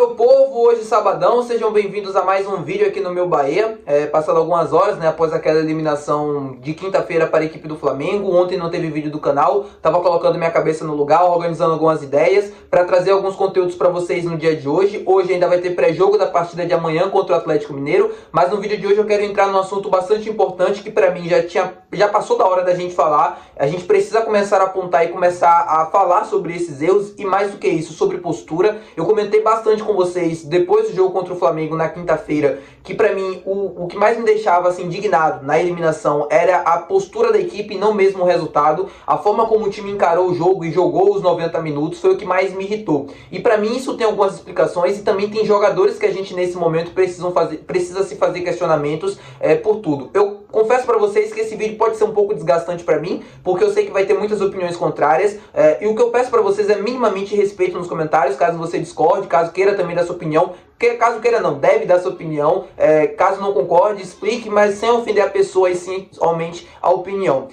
meu povo, hoje sabadão, sejam bem-vindos a mais um vídeo aqui no meu Bahia. Passando algumas horas, né, após aquela eliminação de quinta-feira para a equipe do Flamengo. Ontem não teve vídeo do canal, tava colocando minha cabeça no lugar, organizando algumas ideias para trazer alguns conteúdos para vocês no dia de hoje. Hoje ainda vai ter pré-jogo da partida de amanhã contra o Atlético Mineiro, mas no vídeo de hoje eu quero entrar num assunto bastante importante que para mim já passou da hora da gente falar. A gente precisa começar a apontar e começar a falar sobre esses erros e, mais do que isso, sobre postura. Eu comentei bastante com vocês depois do jogo contra o Flamengo na quinta-feira que para mim o que mais me deixava assim, indignado na eliminação era a postura da equipe e não mesmo o resultado. A forma como o time encarou o jogo e jogou os 90 minutos foi o que mais me irritou. E para mim isso tem algumas explicações e também tem jogadores que a gente nesse momento precisa se fazer questionamentos por tudo. Eu confesso para vocês que esse vídeo pode ser um pouco desgastante para mim, porque eu sei que vai ter muitas opiniões contrárias, e o que eu peço para vocês é minimamente respeito nos comentários, caso você discorde, caso queira também dar sua opinião. Caso queira não, deve dar sua opinião, caso não concorde, explique, mas sem ofender a pessoa e sim somente a opinião.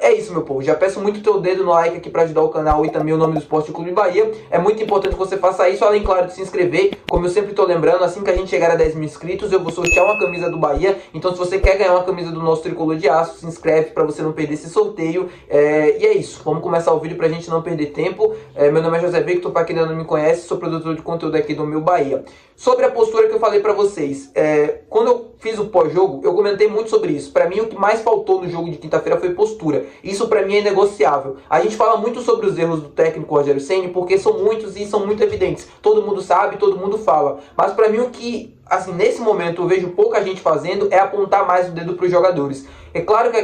É isso, meu povo, já peço muito o teu dedo no like aqui para ajudar o canal e também o nome do Esporte Clube Bahia. É muito importante que você faça isso, além, claro, de se inscrever. Como eu sempre estou lembrando, assim que a gente chegar a 10 mil inscritos, eu vou sortear uma camisa do Bahia. Então se você quer ganhar uma camisa do nosso tricolor de aço, se inscreve para você não perder esse sorteio. E é isso, vamos começar o vídeo para a gente não perder tempo. Meu nome é José Victor, para quem ainda não me conhece, sou produtor de conteúdo aqui do meu Bahia. Sobre a postura que eu falei pra vocês, quando eu fiz o pós-jogo, eu comentei muito sobre isso. Pra mim, o que mais faltou no jogo de quinta-feira foi postura. Isso pra mim é negociável. A gente fala muito sobre os erros do técnico Rogério Ceni, porque são muitos e são muito evidentes. Todo mundo sabe, todo mundo fala. Mas pra mim, o que, assim, nesse momento eu vejo pouca gente fazendo é apontar mais o dedo pros jogadores. É claro que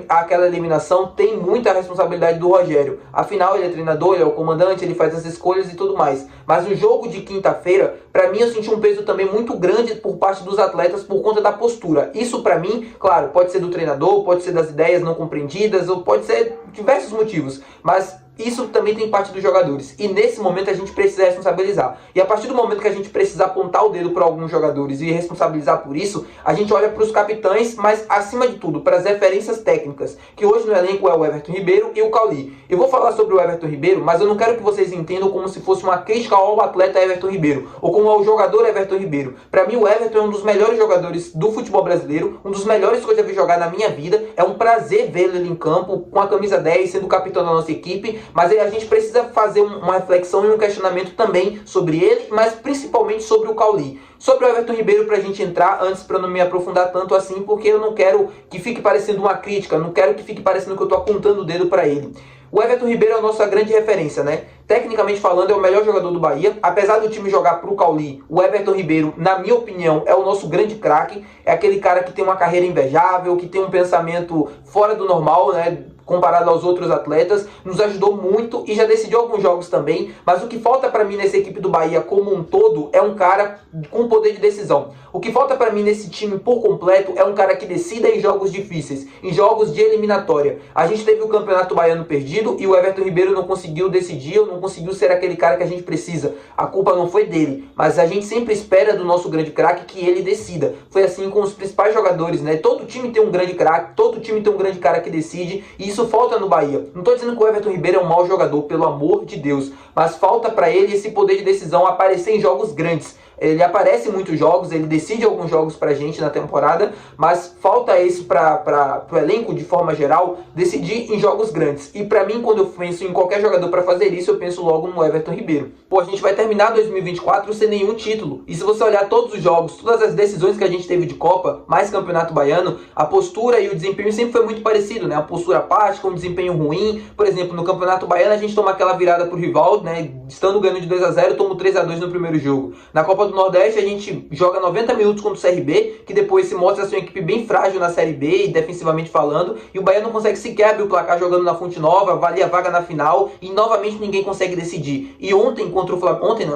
aquela eliminação tem muita responsabilidade do Rogério. Afinal, ele é treinador, ele é o comandante, ele faz as escolhas e tudo mais. Mas no jogo de quinta-feira, pra mim, eu senti um peso também muito grande por parte dos atletas por conta da postura. Isso pra mim, claro, pode ser do treinador, pode ser das ideias não compreendidas, ou pode ser diversos motivos. Mas isso também tem parte dos jogadores. E nesse momento a gente precisa responsabilizar. E a partir do momento que a gente precisa apontar o dedo para alguns jogadores e responsabilizar por isso, a gente olha para os capitães, mas acima de tudo, para as referências técnicas. Que hoje no elenco é o Everton Ribeiro e o Cauli. Eu vou falar sobre o Everton Ribeiro, mas eu não quero que vocês entendam como se fosse uma crítica ao atleta Everton Ribeiro, ou como ao jogador Everton Ribeiro. Para mim o Everton é um dos melhores jogadores do futebol brasileiro, um dos melhores que eu já vi jogar na minha vida. É um prazer vê-lo em campo, com a camisa 10, sendo capitão da nossa equipe. Mas a gente precisa fazer uma reflexão e um questionamento também sobre ele, mas principalmente sobre o Cauli. Sobre o Everton Ribeiro, pra gente entrar, antes pra não me aprofundar tanto assim, porque eu não quero que fique parecendo uma crítica, não quero que fique parecendo que eu tô apontando o dedo pra ele. O Everton Ribeiro é a nossa grande referência, né? Tecnicamente falando, é o melhor jogador do Bahia. Apesar do time jogar pro Cauli, o Everton Ribeiro, na minha opinião, é o nosso grande craque. É aquele cara que tem uma carreira invejável, que tem um pensamento fora do normal, né? Comparado aos outros atletas, nos ajudou muito e já decidiu alguns jogos também. Mas o que falta para mim nessa equipe do Bahia como um todo é um cara com poder de decisão. O que falta para mim nesse time por completo é um cara que decida em jogos difíceis, em jogos de eliminatória. A gente teve o Campeonato Baiano perdido e o Everton Ribeiro não conseguiu decidir, ou não conseguiu ser aquele cara que a gente precisa. A culpa não foi dele, mas a gente sempre espera do nosso grande craque que ele decida. Foi assim com os principais jogadores, né? Todo time tem um grande craque, todo time tem um grande cara que decide, e isso falta no Bahia. Não estou dizendo que o Everton Ribeiro é um mau jogador, pelo amor de Deus, mas falta para ele esse poder de decisão, aparecer em jogos grandes. Ele aparece em muitos jogos, ele decide alguns jogos pra gente na temporada, mas falta isso pro elenco de forma geral decidir em jogos grandes. E pra mim, quando eu penso em qualquer jogador pra fazer isso, eu penso logo no Everton Ribeiro. Pô, a gente vai terminar 2024 sem nenhum título. E se você olhar todos os jogos, todas as decisões que a gente teve de Copa, mais Campeonato Baiano, a postura e o desempenho sempre foi muito parecido, né? A postura apática, um desempenho ruim. Por exemplo, no Campeonato Baiano a gente toma aquela virada pro rival, né? Estando ganhando de 2-0, toma 3-2 no primeiro jogo. Na Copa do Nordeste a gente joga 90 minutos contra o CRB, que depois se mostra ser uma equipe bem frágil na Série B e defensivamente falando, e o Bahia não consegue sequer abrir o placar jogando na Fonte Nova, valia a vaga na final e novamente ninguém consegue decidir. E ontem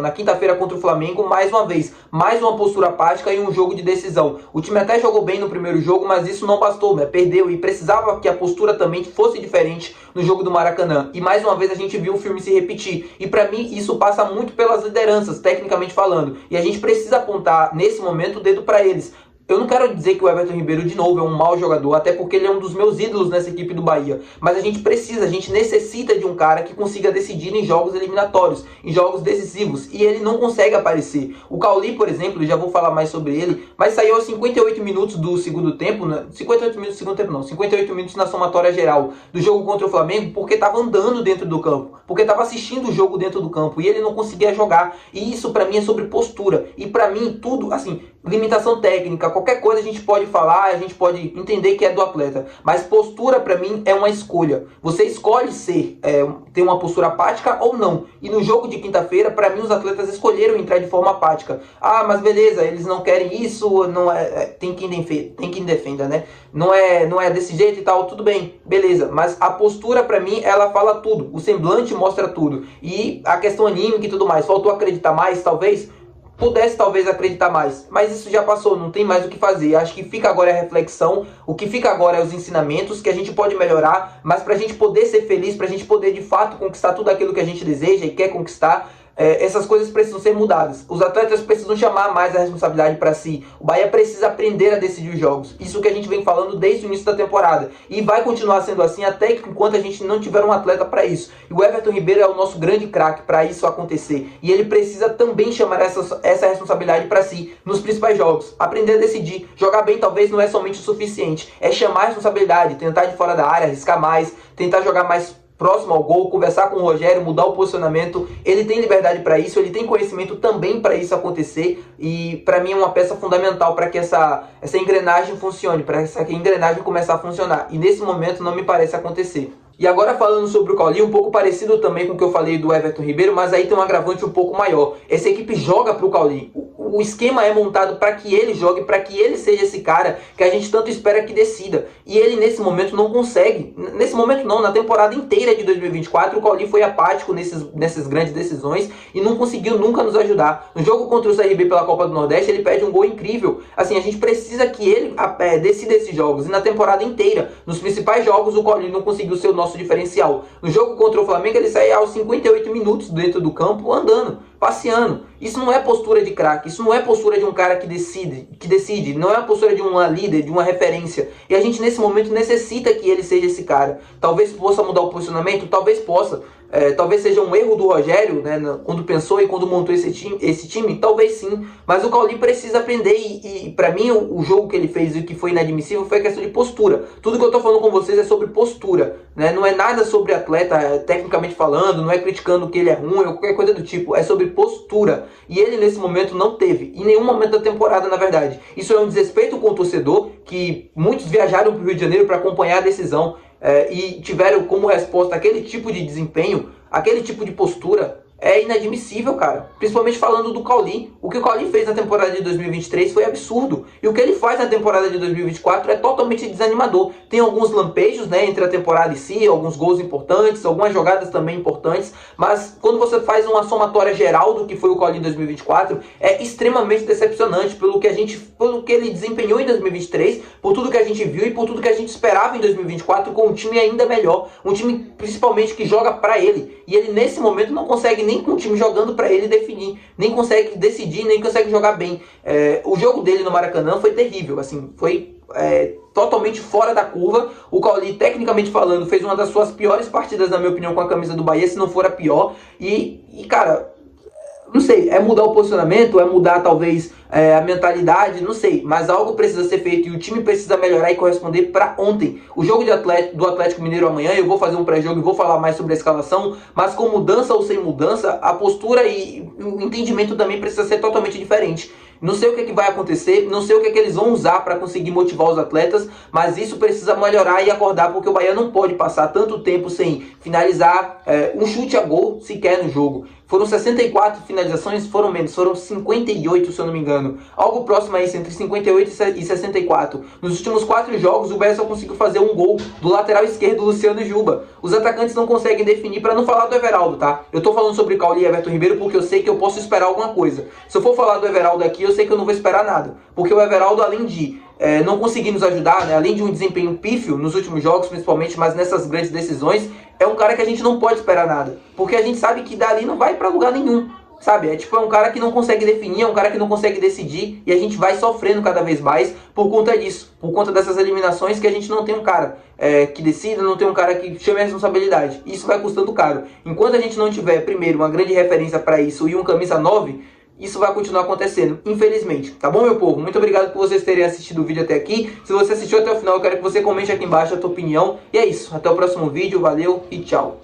na quinta-feira contra o Flamengo, mais uma vez, mais uma postura apática e um jogo de decisão. O time até jogou bem no primeiro jogo, mas isso não bastou, né? Perdeu e precisava que a postura também fosse diferente no jogo do Maracanã. E mais uma vez a gente viu o filme se repetir. E pra mim isso passa muito pelas lideranças, tecnicamente falando. E a gente precisa apontar nesse momento o dedo pra eles. Eu não quero dizer que o Everton Ribeiro, de novo, é um mau jogador, até porque ele é um dos meus ídolos nessa equipe do Bahia. Mas a gente necessita de um cara que consiga decidir em jogos eliminatórios, em jogos decisivos. E ele não consegue aparecer. O Cauli, por exemplo, já vou falar mais sobre ele, mas saiu aos 58 minutos do segundo tempo, 58 minutos do segundo tempo não, 58 minutos na somatória geral do jogo contra o Flamengo, porque estava andando dentro do campo, porque estava assistindo o jogo dentro do campo, e ele não conseguia jogar. E isso pra mim é sobre postura. E pra mim tudo, assim, limitação técnica, qualquer coisa a gente pode falar, a gente pode entender que é do atleta, mas postura pra mim é uma escolha. Você escolhe ter uma postura apática ou não. E no jogo de quinta-feira, pra mim, os atletas escolheram entrar de forma apática. Ah, mas beleza, eles não querem isso, não tem quem defenda, né? Não é desse jeito e tal, tudo bem, beleza. Mas a postura pra mim, ela fala tudo. O semblante mostra tudo. E a questão anímica e tudo mais, faltou acreditar mais, talvez? Pudesse talvez acreditar mais, mas isso já passou, não tem mais o que fazer. Acho que fica agora a reflexão, o que fica agora é os ensinamentos que a gente pode melhorar, mas pra gente poder ser feliz, pra gente poder de fato conquistar tudo aquilo que a gente deseja e quer conquistar, essas coisas precisam ser mudadas. Os atletas precisam chamar mais a responsabilidade para si. O Bahia precisa aprender a decidir os jogos. Isso que a gente vem falando desde o início da temporada. E vai continuar sendo assim até que enquanto a gente não tiver um atleta para isso. E o Everton Ribeiro é o nosso grande craque para isso acontecer. E ele precisa também chamar essa responsabilidade para si nos principais jogos. Aprender a decidir. Jogar bem talvez não é somente o suficiente. É chamar a responsabilidade, tentar de fora da área, arriscar mais, tentar jogar mais próximo ao gol, conversar com o Rogério, mudar o posicionamento. Ele tem liberdade para isso, ele tem conhecimento também para isso acontecer, e para mim é uma peça fundamental para que essa engrenagem funcione, para essa engrenagem começar a funcionar, e nesse momento não me parece acontecer. E agora falando sobre o Cauli, um pouco parecido também com o que eu falei do Everton Ribeiro, mas aí tem um agravante um pouco maior. Essa equipe joga para o Cauli. O esquema é montado para que ele jogue, para que ele seja esse cara que a gente tanto espera que decida. E ele nesse momento não consegue. Nesse momento não, na temporada inteira de 2024 o Cauli foi apático nessas grandes decisões e não conseguiu nunca nos ajudar. No jogo contra o CRB pela Copa do Nordeste ele perde um gol incrível. Assim, a gente precisa que ele decida esses jogos. E na temporada inteira, nos principais jogos, o Cauli não conseguiu ser o nosso diferencial. No jogo contra o Flamengo ele sai aos 58 minutos dentro do campo andando, passeando. Isso não é postura de craque, isso não é postura de um cara que decide, não é a postura de uma líder, de uma referência. E a gente nesse momento necessita que ele seja esse cara. Talvez possa mudar o posicionamento, talvez possa. Talvez seja um erro do Rogério, né, quando pensou e quando montou esse time, talvez sim, mas o Cauli precisa aprender e para mim o jogo que ele fez e que foi inadmissível foi a questão de postura. Tudo que eu tô falando com vocês é sobre postura, né? Não é nada sobre atleta tecnicamente falando, não é criticando que ele é ruim ou qualquer coisa do tipo, é sobre postura, e ele nesse momento não teve, em nenhum momento da temporada na verdade. Isso é um desrespeito com o torcedor, que muitos viajaram para o Rio de Janeiro para acompanhar a decisão, e tiveram como resposta aquele tipo de desempenho, aquele tipo de postura. É inadmissível, cara. Principalmente falando do Cauli. O que o Cauli fez na temporada de 2023 foi absurdo. E o que ele faz na temporada de 2024 é totalmente desanimador. Tem alguns lampejos, né, entre a temporada em si, alguns gols importantes, algumas jogadas também importantes. Mas quando você faz uma somatória geral do que foi o Cauli em 2024, é extremamente decepcionante pelo que ele desempenhou em 2023, por tudo que a gente viu e por tudo que a gente esperava em 2024 com um time ainda melhor. Um time principalmente que joga pra ele. E ele nesse momento não consegue nem com o time jogando para ele definir, nem consegue decidir, nem consegue jogar bem. O jogo dele no Maracanã foi terrível, assim, foi totalmente fora da curva. O Cauli, tecnicamente falando, fez uma das suas piores partidas, na minha opinião, com a camisa do Bahia, se não for a pior. E cara, não sei, é mudar o posicionamento, é mudar talvez a mentalidade, não sei, mas algo precisa ser feito e o time precisa melhorar e corresponder para ontem. O jogo do Atlético Mineiro amanhã, eu vou fazer um pré-jogo e vou falar mais sobre a escalação, mas com mudança ou sem mudança, a postura e o entendimento também precisa ser totalmente diferente. Não sei o que vai acontecer, não sei o que eles vão usar para conseguir motivar os atletas, mas isso precisa melhorar e acordar, porque o Bahia não pode passar tanto tempo sem finalizar um chute a gol sequer no jogo. Foram 64 finalizações, foram menos, foram 58 se eu não me engano. Algo próximo a isso, entre 58 e 64. Nos últimos 4 jogos o Bahia só conseguiu fazer um gol do lateral esquerdo, Luciano Juba. Os atacantes não conseguem definir, para não falar do Everaldo, tá? Eu tô falando sobre Cauli e Everton Ribeiro porque eu sei que eu posso esperar alguma coisa. Se eu for falar do Everaldo aqui, eu sei que eu não vou esperar nada. Porque o Everaldo, além de não conseguir nos ajudar, né, além de um desempenho pífio nos últimos jogos, principalmente, mas nessas grandes decisões, é um cara que a gente não pode esperar nada. Porque a gente sabe que dali não vai para lugar nenhum. Sabe, é um cara que não consegue definir, é um cara que não consegue decidir, e a gente vai sofrendo cada vez mais por conta disso, por conta dessas eliminações, que a gente não tem um cara que decida, não tem um cara que chame a responsabilidade. Isso vai custando caro. Enquanto a gente não tiver, primeiro, uma grande referência para isso e um camisa 9, isso vai continuar acontecendo, infelizmente. Tá bom, meu povo? Muito obrigado por vocês terem assistido o vídeo até aqui. Se você assistiu até o final, eu quero que você comente aqui embaixo a tua opinião. E é isso, até o próximo vídeo, valeu e tchau.